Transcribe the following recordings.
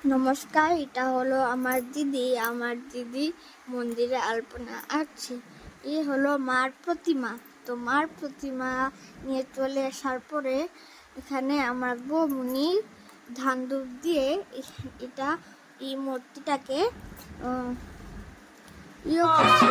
নমস্কার, এটা হলো আমার দিদি মন্দিরে আলপনা আঁকছে। এ হলো মার প্রতিমা। তো মার প্রতিমা নিয়ে চলে আসার পরে এখানে আমার বৌমনি ধান ধূপ দিয়ে এই মূর্তিটাকে করছে।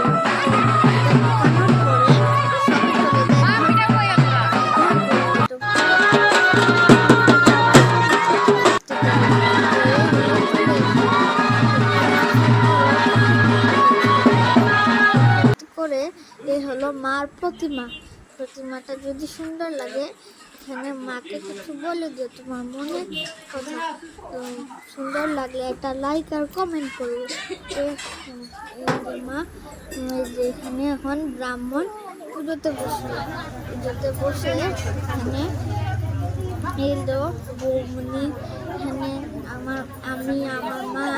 করে এই হলো মার প্রতিমাটা যদি সুন্দর লাগে এখানে মাকে কিছু বলে দিও, তোমার মনে কথা। সুন্দর লাগলে একটা লাইক আর কমেন্ট করবে। মা যে এখানে এখন ব্রাহ্মণ পুজোতে বসে এখানে এলো বৌমনি, এখানে আমি আমার মা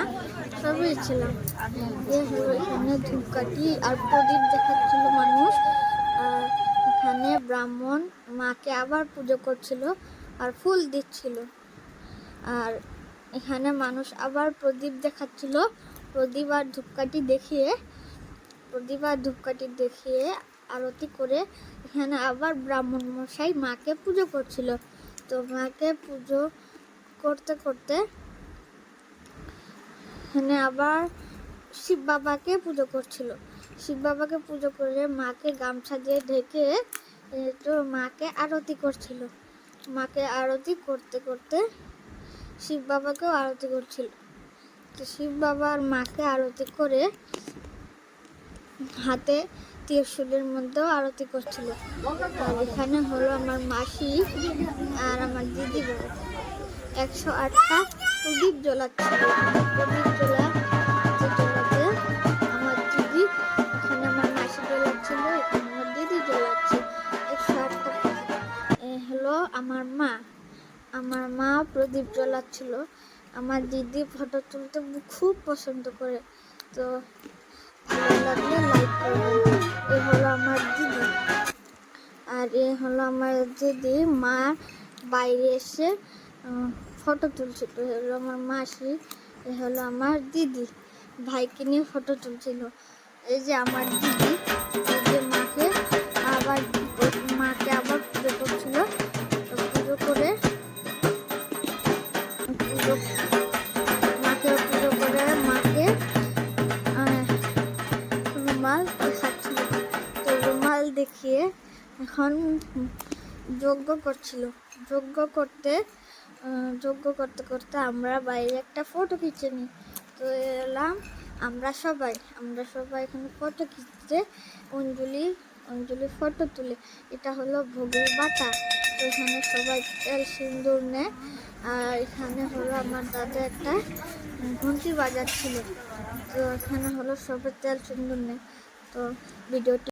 সবই ছিলাম। এখানে ধূপকাঠি আর প্রদীপ দেখাচ্ছিল মানুষ, আর এখানে ব্রাহ্মণ মাকে আবার পুজো করছিল আর ফুল দিচ্ছিল। আর এখানে মানুষ আবার প্রদীপ দেখাচ্ছিল, প্রদীপ আর ধূপকাঠি দেখিয়ে আরতি করে এখানে আবার ব্রাহ্মণ মশাই মাকে পুজো করছিল। তো মাকে পুজো করতে করতে এখানে আবার শিব বাবাকে পুজো করছিল। শিব বাবাকে পুজো করে মাকে গামছা দিয়ে ঢেকে তো মাকে আরতি করছিল। মাকে আরতি করতে করতে শিব বাবাকেও আরতি করছিল। তো শিব বাবা আর মাকে আরতি করে হাতে ত্রিশূলের মধ্যেও আরতি করছিল। আর এখানে হলো আমার মাসি আর আমার দিদি 108টা প্রদীপ জ্বলাচ্ছিল। প্রদীপ জ্বলাতে আমার দিদি, এখানে আমার মাসি জ্বলাচ্ছিল, এখানে আমার দিদি জ্বলাচ্ছে 108টা। হলো আমার মা প্রদীপ জ্বলাচ্ছিল। আমার দিদি ফটো তুলতে খুব পছন্দ করে। তো ভালো লাগলে লাইক করবেন। এ হলো আমার দিদি, আর এ হলো আমার দিদি মা বাইরে এসে ফটো তুলছিল। এ হলো আমার মাসি, এ হলো আমার দিদি ভাইকে নিয়ে ফটো তুলছিল। এই যে আমার দিদি, এই যে মাকে আবার পুজো করছিল। পুজো করে মাকে রুমাল দেখাচ্ছিল। তো রুমাল দেখিয়ে এখন যজ্ঞ করছিল। যজ্ঞ করতে করতে আমরা বাইরে একটা ফটো খিঁচে নিই। তো এলাম আমরা সবাই এখানে ফটো খিঁচতে অঞ্জলি ফটো তুলে। এটা হলো ভোগের বাটা। তো এখানে সবাই তেল সিন্দুর নেয়। আর এখানে হলো আমার দাদা একটা ঘন্টি বাজাচ্ছিল। তো এখানে হলো সবাই তেল সিন্দুর নেয়। তো ভিডিওটি